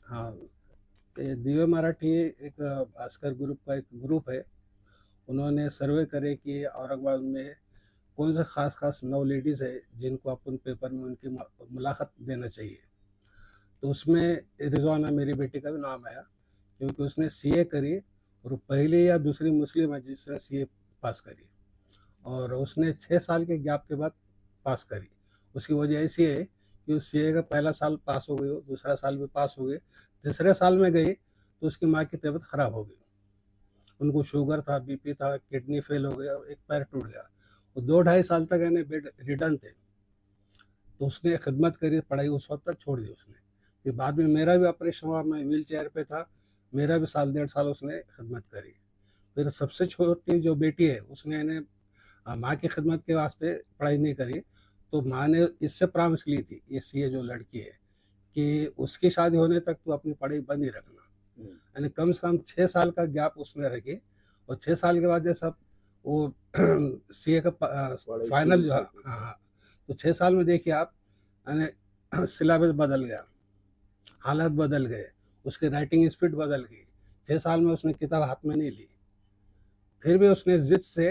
हाँ, ये दिव्य मराठी एक भास्कर ग्रुप का एक ग्रुप है। उन्होंने सर्वे करे कि औरंगाबाद में कौन से खास-खास 9 लेडीज़ है जिनको अपन पेपर में उनकी मुलाकात देना चाहिए। तो उसमें रिज़वाना मेरी बेटी का भी नाम आया क्योंकि उसने सीए करी और पहली या दूसरी मुस्लिम है जिसने सीए पास करी और उसने 6 साल के गैप के बाद पास करी। उसकी वजह ऐसी है कि उस सीए का पहला साल पास हो गई वो, दूसरा साल भी पास हो गई, तीसरे साल में गई तो उसकी माँ की तबीयत खराब हो गई। उनको शुगर था, बीपी था, किडनी फेल हो गया और एक पैर टूट गया। वो 2 ढाई साल तक यानी बेड रिडन थे। तो उसने खिदमत करी, पढ़ाई उस वक़्त तक छोड़ दी उसने। फिर बाद में मेरा भी ऑपरेशन हुआ, मैं व्हील चेयर पे था, मेरा भी साल डेढ़ साल उसने खिदमत करी। फिर सबसे छोटी जो बेटी है उसने यानी माँ की खिदमत के वास्ते पढ़ाई नहीं करी, तो माँ ने इससे परामर्श ली थी, ये जो लड़की है, कि उसकी शादी होने तक तू अपनी पढ़ाई बंद ही रखना। यानी कम से कम 6 साल का गैप उसने रखी और 6 साल के बाद ये सब वो सीए का फाइनल जो है, हाँ, हाँ। तो 6 साल में देखिए आप, यानी सिलेबस बदल गया, हालात बदल गए, उसकी राइटिंग स्पीड बदल गई। 6 साल में उसने किताब हाथ में नहीं ली। फिर भी उसने ज़िद से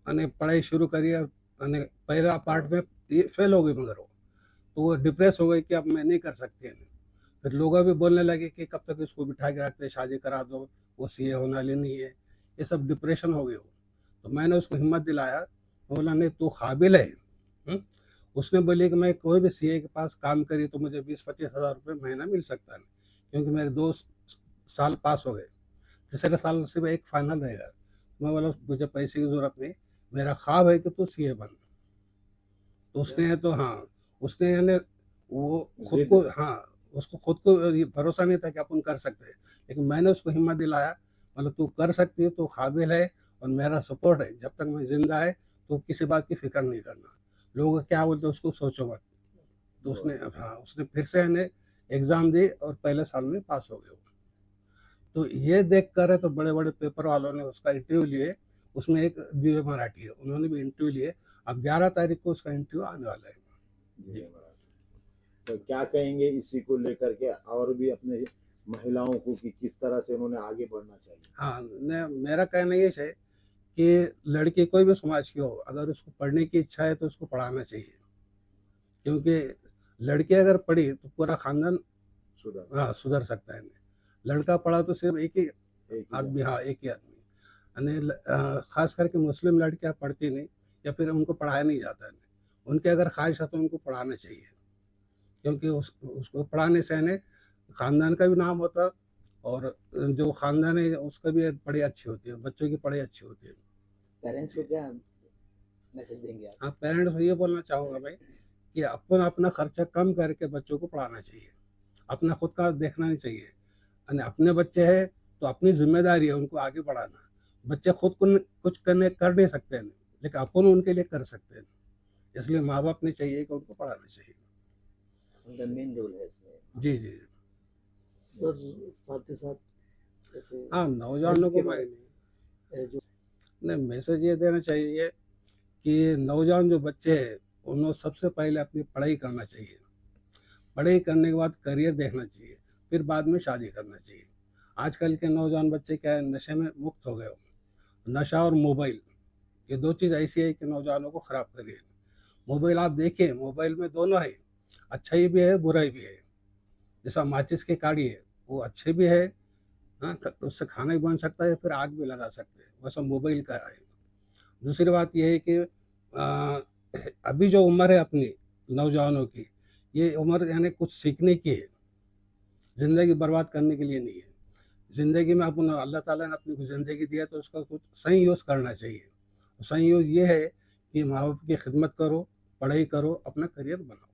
यानी पढ़ाई शुरू करी और यानी पहला पार्ट में ये फेल हो गई मगर वो। तो वो डिप्रेस हो गई कि अब मैं नहीं कर सकती है। फिर लोग भी बोलने लगे कि कब तक इसको बिठा के रखते, शादी करा दो, वो सीए होने वाली नहीं है। ये सब डिप्रेशन हो गई वो। तो मैंने उसको हिम्मत दिलाया, बोला नहीं तू काबिल है। हुँ? उसने बोली कि मैं कोई भी सीए के पास काम करी तो मुझे 20-25 हज़ार रुपए महीना मिल सकता है, क्योंकि मेरे 2 साल पास हो गए। तीसरे साल सिर्फ एक फाइनल रहेगा। मैं बोला मुझे पैसे की ज़रूरत नहीं, मेरा ख्वाब है कि तू सीए बन। तो उसने तो हाँ, उसने यानी वो खुद को, हाँ, उसको खुद को ये भरोसा नहीं था कि अपन कर सकते हैं। लेकिन मैंने उसको हिम्मत दिलाया, मतलब तू कर सकती है, तू काबिल है और मेरा सपोर्ट है। जब तक मैं ज़िंदा है, तो किसी बात की फ़िक्र नहीं करना। लोग क्या बोलते हैं उसको सोचो मत। तो उसने, हाँ, उसने फिर से यानी एग्ज़ाम दी और पहले साल में पास हो गए वो। तो ये देखकर तो बड़े-बड़े पेपर वालों ने उसका इंटरव्यू लिए, उसमें एक दिव्य मराठी है, उन्होंने भी इंटरव्यू लिए। अब 11 तारीख को उसका इंटरव्यू आने वाला है। जी। तो क्या कहेंगे इसी को लेकर के और भी अपने महिलाओं को कि किस तरह से उन्होंने आगे बढ़ना चाहिए? हाँ, मेरा कहना ये है कि लड़की कोई भी समाज की हो, अगर उसको पढ़ने की इच्छा है तो उसको पढ़ाना चाहिए। क्योंकि लड़की अगर पढ़ी तो पूरा खानदान हाँ, सुधर सकता है। लड़का पढ़ा तो सिर्फ एक ही आदमी, हाँ, एक ही आदमी। यानी ख़ास करके मुस्लिम लड़कियाँ पढ़ती नहीं या फिर उनको पढ़ाया नहीं जाता है। उनकी अगर ख़्वाहिश है तो उनको पढ़ाना चाहिए, क्योंकि उसको पढ़ाने से यानी ख़ानदान का भी नाम होता और जो ख़ानदान है उसका भी पढ़ाई अच्छी होती है, बच्चों की पढ़ाई अच्छी होती है। पेरेंट्स को क्या मैसेज देंगे आप? हाँ, पेरेंट्स को ये बोलना चाहूँगा भाई कि अपन अपना खर्चा कम करके बच्चों को पढ़ाना चाहिए, अपना खुद का देखना नहीं चाहिए। यानी अपने बच्चे हैं तो अपनी ज़िम्मेदारी है उनको आगे बढ़ाना। बच्चे खुद को कुछ कर नहीं सकते हैं, लेकिन अपन उनके लिए कर सकते हैं। इसलिए माँ-बाप ने चाहिए कि उनको पढ़ाना चाहिए। उनका मेन रोल है इसमें। जी, जी। सर साथ ही साथ जैसे हाँ, नौजवानों को मैं जो नहीं मैसेज ये देना चाहिए कि नौजवान जो बच्चे हैं, उन्हें सबसे पहले अपनी पढ़ाई करना चाहिए। पढ़ाई करने के बाद करियर देखना चाहिए, फिर बाद में शादी करना चाहिए। आजकल के नौजवान बच्चे क्या है, नशे में मुक्त हो गए हो। नशा और मोबाइल, ये 2 चीज़ ऐसी है कि नौजवानों को ख़राब कर रही है। मोबाइल आप देखिए, मोबाइल में दोनों है, अच्छाई भी है, बुराई भी है। जैसा माचिस की काड़ी है, वो अच्छे भी है, हाँ, उससे खाना भी बन सकता है, फिर आग भी लगा सकते हैं, वैसा मोबाइल का है। दूसरी बात ये है कि अभी जो उम्र है अपनी नौजवानों की, ये उम्र यानी कुछ सीखने की है, ज़िंदगी बर्बाद करने के लिए नहीं है। ज़िंदगी में अपन अल्लाह ताला ने अपनी ज़िंदगी दी है तो उसका कुछ सही यूज़ करना चाहिए। सही यूज़ ये है कि माँ-बाप की खिदमत करो, पढ़ाई करो, अपना करियर बनाओ।